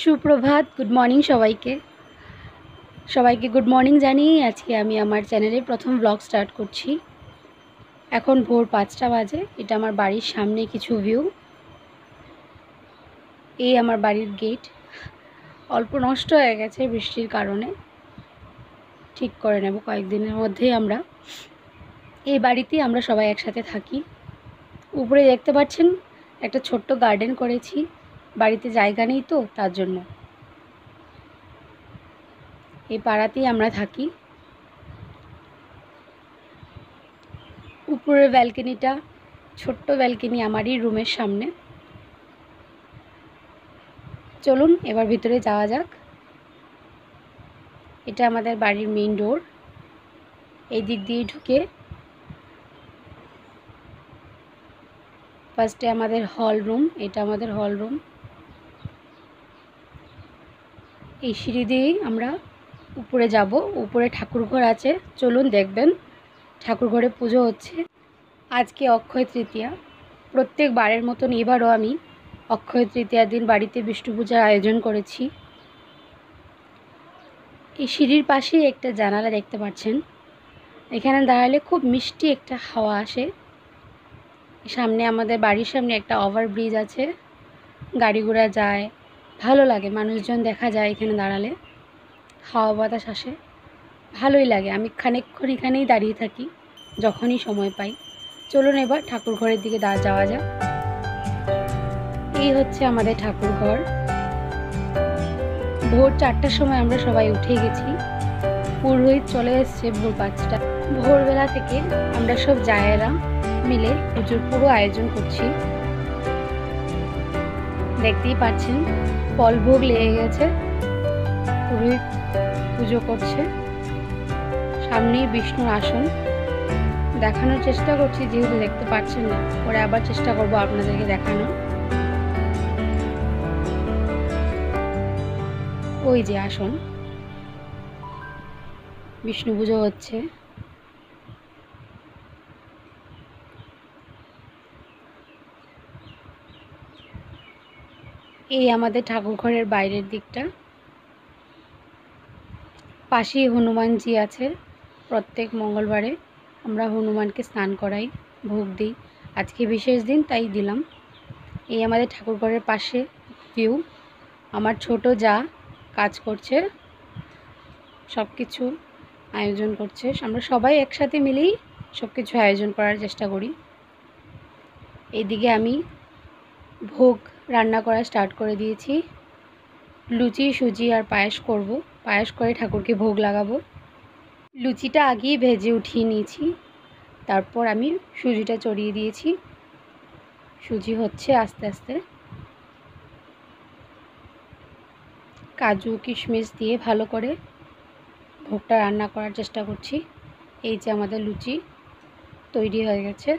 সুপ্রভাত, good morning সবাইকে good morning জানিয়ে আজকে আমি আমার চ্যানেলে প্রথম ব্লগ স্টার্ট করছি। এখন ভোর 5টা বাজে। এটা আমার বাড়ির সামনে কিছু ভিউ। এই আমার বাড়ির গেট অল্প নষ্ট হয়ে গেছে বৃষ্টির কারণে, ঠিক করে নেব কয়েকদিনের মধ্যেই। এই বাড়িতেই আমরা সবাই একসাথে থাকি। উপরে দেখতে পাচ্ছেন একটা ছোট্ট গার্ডেন করেছি, বাড়িতে জায়গা নেই তো তার জন্য। এই পাড়াতেই আমরা থাকি। উপরের ব্যালকনিটা ছোট্ট ব্যালকনি আমারই রুমের সামনে। চলুন এবার ভিতরে যাওয়া যাক। এটা আমাদের বাড়ির মেইন ডোর। এই দিক দিয়ে ঢুকে ফার্স্টে আমাদের হল রুম। এটা আমাদের হল রুম। এই সিঁড়ি দিয়েই আমরা উপরে যাব। উপরে ঠাকুরঘর আছে, চলুন দেখবেন। ঠাকুরঘরে পুজো হচ্ছে। আজকে অক্ষয় তৃতীয়া। প্রত্যেকবারের মতন এবারও আমি অক্ষয় তৃতীয়ার দিন বাড়িতে বিষ্ণু পূজার আয়োজন করেছি। এই সিঁড়ির পাশেই একটা জানালা দেখতে পাচ্ছেন। এখানে দাঁড়ালে খুব মিষ্টি একটা হাওয়া আসে। সামনে আমাদের বাড়ির সামনে একটা ওভারব্রিজ আছে, গাড়ি ঘোড়া যায়, ভালো লাগে। মানুষজন দেখা যায় এখানে দাঁড়ালে, হাওয়া বাতাস আসে, ভালোই লাগে। আমি খানিকক্ষণ এখানেই দাঁড়িয়ে থাকি যখনই সময় পাই। চলুন এবার ঠাকুর ঘরের দিকে যাওয়া যাক। এই হচ্ছে আমাদের ঠাকুর ঘর। ভোর 4টার সময় আমরা সবাই উঠে গেছি। পুরোহিত চলে এসছে ভোর 5টা। ভোরবেলা থেকে আমরা সব জায়েরা মিলে পুজোর পুরো আয়োজন করছি। দেখতেই পাচ্ছেন ফল ভোগ লেগে গেছে, পুরোহিত পুজো করছে। সামনেই বিষ্ণুর আসন। দেখানোর চেষ্টা করছি, যেহেতু দেখতে পাচ্ছেন না, পরে আবার চেষ্টা করব আপনাদেরকে দেখানো। ওই যে আসন, বিষ্ণু পুজো হচ্ছে। এই আমাদের ঠাকুর ঘরের বাইরের দিকটা। পাশেই হনুমানজি আছে। প্রত্যেক মঙ্গলবারে আমরা হনুমানকে স্নান করাই, ভোগ দিই। আজকে বিশেষ দিন তাই দিলাম। এই আমাদের ঠাকুর ঘরের পাশে ভিউ। আমার ছোট যা কাজ করছে, সব কিছু আয়োজন করছে। আমরা সবাই একসাথে মিলেই সব কিছু আয়োজন করার চেষ্টা করি। এইদিকে আমি ভোগ রান্না করা স্টার্ট করে দিয়েছি। লুচি, সুজি আর পায়েস করব। পায়েস করে ঠাকুরকে ভোগ লাগাবো। লুচিটা আগেই ভেজে উঠিয়ে নিয়েছি, তারপর আমি সুজিটা চড়িয়ে দিয়েছি। সুজি হচ্ছে আস্তে আস্তে। কাজু কিশমিশ দিয়ে ভালো করে ভোগটা রান্না করার চেষ্টা করছি। এই যে আমাদের লুচি তৈরি হয়ে গেছে।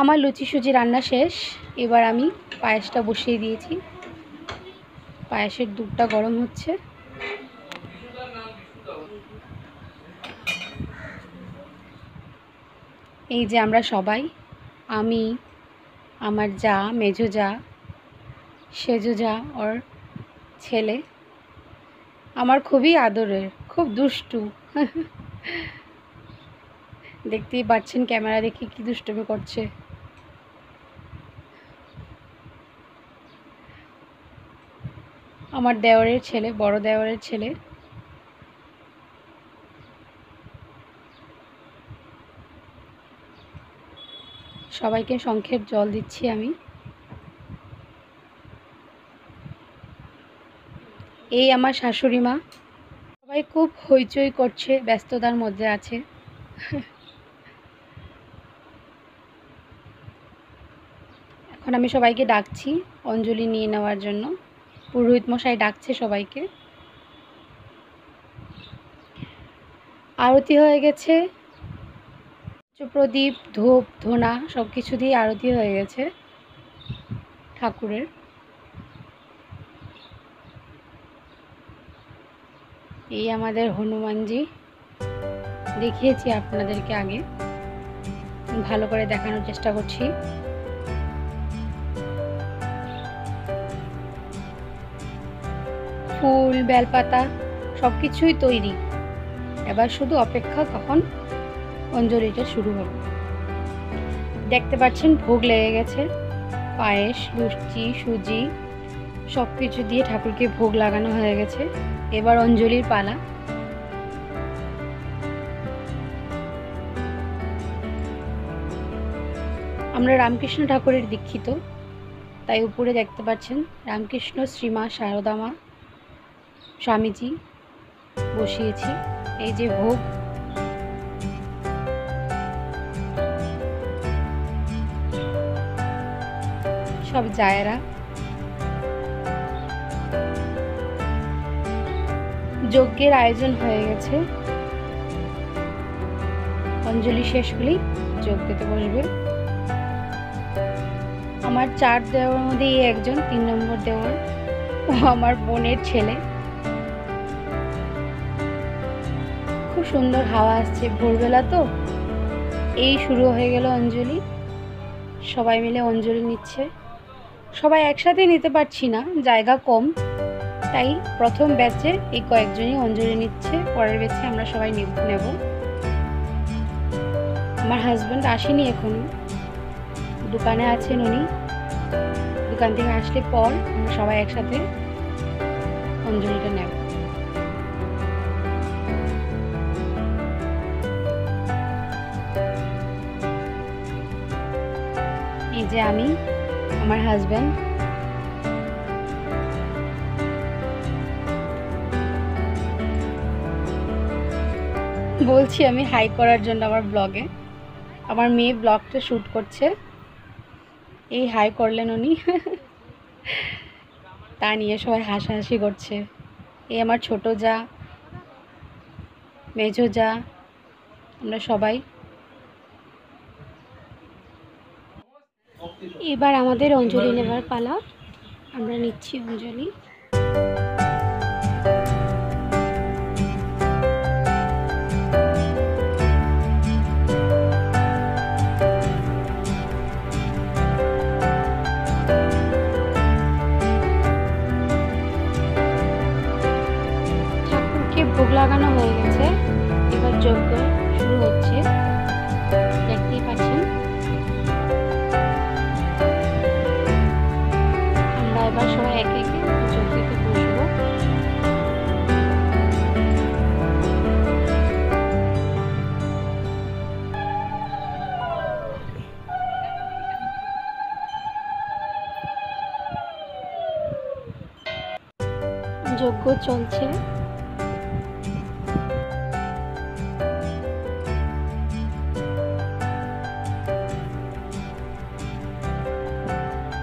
আমার লুচি সুজি রান্না শেষ। এবার আমি পায়েসটা বসিয়ে দিয়েছি। পায়েসের দুধটা গরম হচ্ছে। এই যে আমরা সবাই, আমি, আমার যা, মেজো যা, সেজো যা ওর ছেলে, আমার খুবই আদরের, খুব দুষ্টু। দেখতেই পাচ্ছেন ক্যামেরা দেখে কি দুষ্টুমি করছে। আমার দেওরের ছেলে, বড় দেওরের ছেলে। সবাইকে শঙ্খের জল দিচ্ছি আমি। এই আমার শাশুড়ি মা। সবাই খুব হইচই করছে, ব্যস্ততার মধ্যে আছে। এখন আমি সবাইকে ডাকছি অঞ্জলি নিয়ে নেওয়ার জন্য। পুরোহিত মশাই ডাকছে সবাইকে। আরতি হয়ে গেছে। প্রদীপ, ধূপ, ধূনা সব কিছু দিয়ে আরতি হয়ে গেছে ঠাকুরের। এই আমাদের হনুমানজি, দেখিয়েছি আপনাদেরকে আগে, ভালো করে দেখানোর চেষ্টা করছি। ফুল বেলপাতা সব কিছুই তৈরি। এবার শুধু অপেক্ষা কখন অঞ্জলিটা শুরু হবে। দেখতে পাচ্ছেন ভোগ লেগে গেছে, পায়েস, লুচি, সুজি সব কিছু দিয়ে ঠাকুরকে ভোগ লাগানো হয়ে গেছে। এবার অঞ্জলির পালা। আমরা রামকৃষ্ণ ঠাকুরের দীক্ষিত, তাই উপরে দেখতে পাচ্ছেন রামকৃষ্ণ শ্রীমা শারদা মা স্বামীজি বসিয়েছি। এই যে ভোগ, সব জায়েরা। যজ্ঞের আয়োজন হয়ে গেছে, অঞ্জলি শেষ হলেই যজ্ঞতে বসবে। আমার 4 দেওয়ার মধ্যে এই একজন 3 নম্বর দেওয়ার, ও আমার বোনের ছেলে। খুব সুন্দর হাওয়া আসছে, ভোরবেলা তো। এই শুরু হয়ে গেল অঞ্জলি, সবাই মিলে অঞ্জলি নিচ্ছে। সবাই একসাথে নিতে পারছি না, জায়গা কম, তাই প্রথম ব্যাচে এই কয়েকজনই অঞ্জলি নিচ্ছে, পরের ব্যাচে আমরা সবাই নেব। আমার হাজব্যান্ড আসেনি এখনো, দোকানে আছেন উনি। দোকান থেকে আসলে পর আমরা সবাই একসাথে অঞ্জলিটা নেব। এই যে আমি, আমার হাজব্যান্ড। বলছি আমি হাই করার জন্য আমার ব্লগে। আমার মেয়ে ব্লগটা শ্যুট করছে, এই হাই করলেন উনি। তা নিয়ে সবাই হাসাহাসি করছে। এই আমার ছোট যা, মেজো যা, আমরা সবাই। এবার আমাদের অঞ্জলি নেবার পালা, আমরা নিচ্ছি অঞ্জলি। ঠাকুরকে ভোগ লাগানো হয়ে গেছে, এবার যজ্ঞ শুরু হচ্ছে, দেখতেই পাচ্ছেন। আমরা এবার সবাই একে একে যজ্ঞতে বসবো। যজ্ঞ চলছে।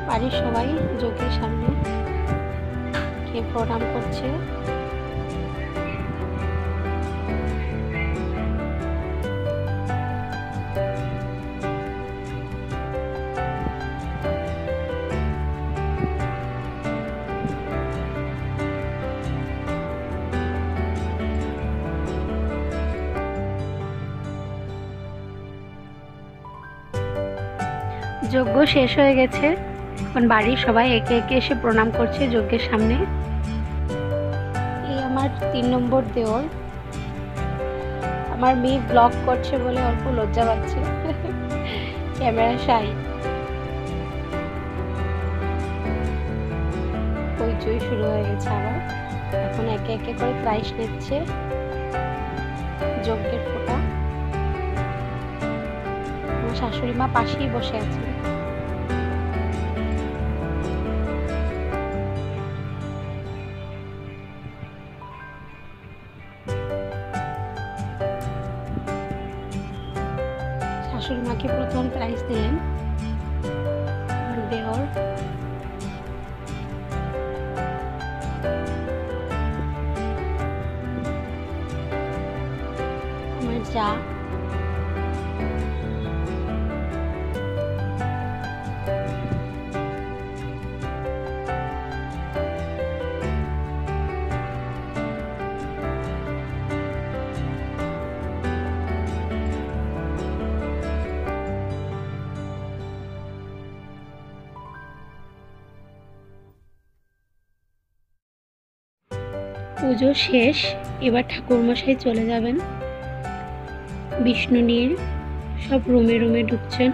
বাড়ির সবাই যজ্ঞের সামনে কে প্রণাম করছে। যজ্ঞ শেষ হয়ে গেছে, এখন বাড়ির সবাই একে একে এসে প্রণাম করছে যজ্ঞের সামনে। এই আমার 3 নম্বর দেওর। আমার মেয়ে ব্লগ করছে বলে অল্প লজ্জা পাচ্ছে, ক্যামেরা শাই। হইচই শুরু হয়ে গেছে আবার। এখন একে একে করে প্রাইস নিচ্ছে, যজ্ঞের ফোঁটা। আমার শাশুড়ি মা পাশেই বসে আছে। শাশুড়ি মাকে প্রথম প্রাইজ দিলেন আমার দেওর। আমার যা, পুজো শেষ, এবার ঠাকুরমশাই চলে যাবেন। বিষ্ণু নিয়ে সব রুমে রুমে ঢুকছেন,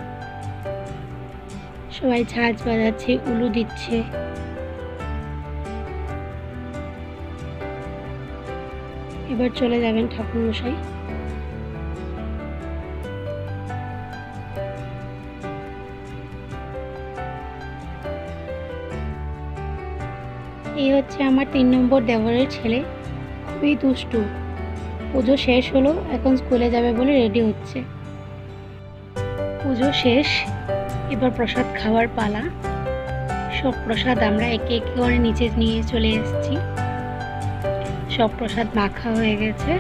সবাই ঝাঁঝ বাজাচ্ছে, উলু দিচ্ছে। এবার চলে যাবেন ঠাকুরমশাই। এই হচ্ছে আমার 3 নম্বর দেওরের ছেলে, খুবই দুষ্টু। পুজো শেষ হলো, এখন স্কুলে যাবে বলে রেডি হচ্ছে। পুজো শেষ, এবার প্রসাদ খাওয়ার পালা। সব প্রসাদ আমরা একে একে করে নিচে নিয়ে চলে এসেছি। সব প্রসাদ মাখা হয়ে গেছে,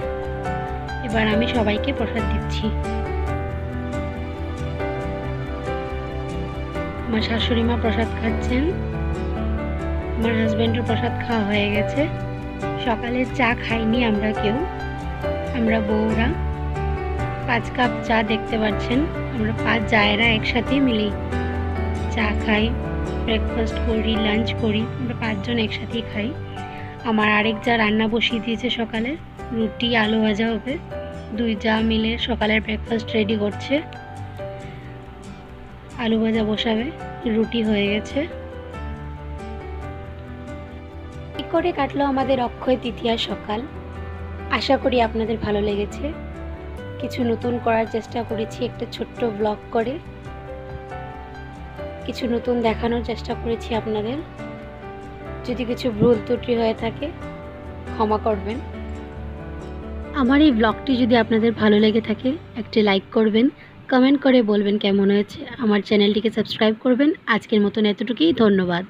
এবার আমি সবাইকে প্রসাদ দিচ্ছি। আমার শাশুড়ি মা প্রসাদ খাচ্ছেন, আমার হাজবেন্ডের প্রসাদ খাওয়া হয়ে গেছে। সকালের চা খাইনি আমরা কেউ, আমরা বউরা 5 কাপ চা দেখতে পাচ্ছেন। আমরা 5 জায়েরা একসাথে মিলেই চা খাই, ব্রেকফাস্ট করি, লাঞ্চ করি, আমরা 5 জন একসাথেই খাই। আমার আরেক যা রান্না বসিয়ে দিয়েছে, সকালে রুটি আলু ভাজা হবে। 2 যা মিলে সকালের ব্রেকফাস্ট রেডি করছে। আলু ভাজা বসাবে, রুটি হয়ে গেছে। কি করে কাটলো আমাদের অক্ষয় তৃতীয়ার সকাল। আশা করি আপনাদের ভালো লেগেছে। কিছু নতুন করার চেষ্টা করেছি, একটা ছোট্ট ব্লগ করে কিছু নতুন দেখানোর চেষ্টা করেছি আপনাদের। যদি কিছু ভুল ত্রুটি হয়ে থাকে ক্ষমা করবেন। আমার এই ব্লগটি যদি আপনাদের ভালো লেগে থাকে একটি লাইক করবেন, কমেন্ট করে বলবেন কেমন হয়েছে। আমার চ্যানেলটিকে সাবস্ক্রাইব করবেন। আজকের মতন এতটুকুই, ধন্যবাদ।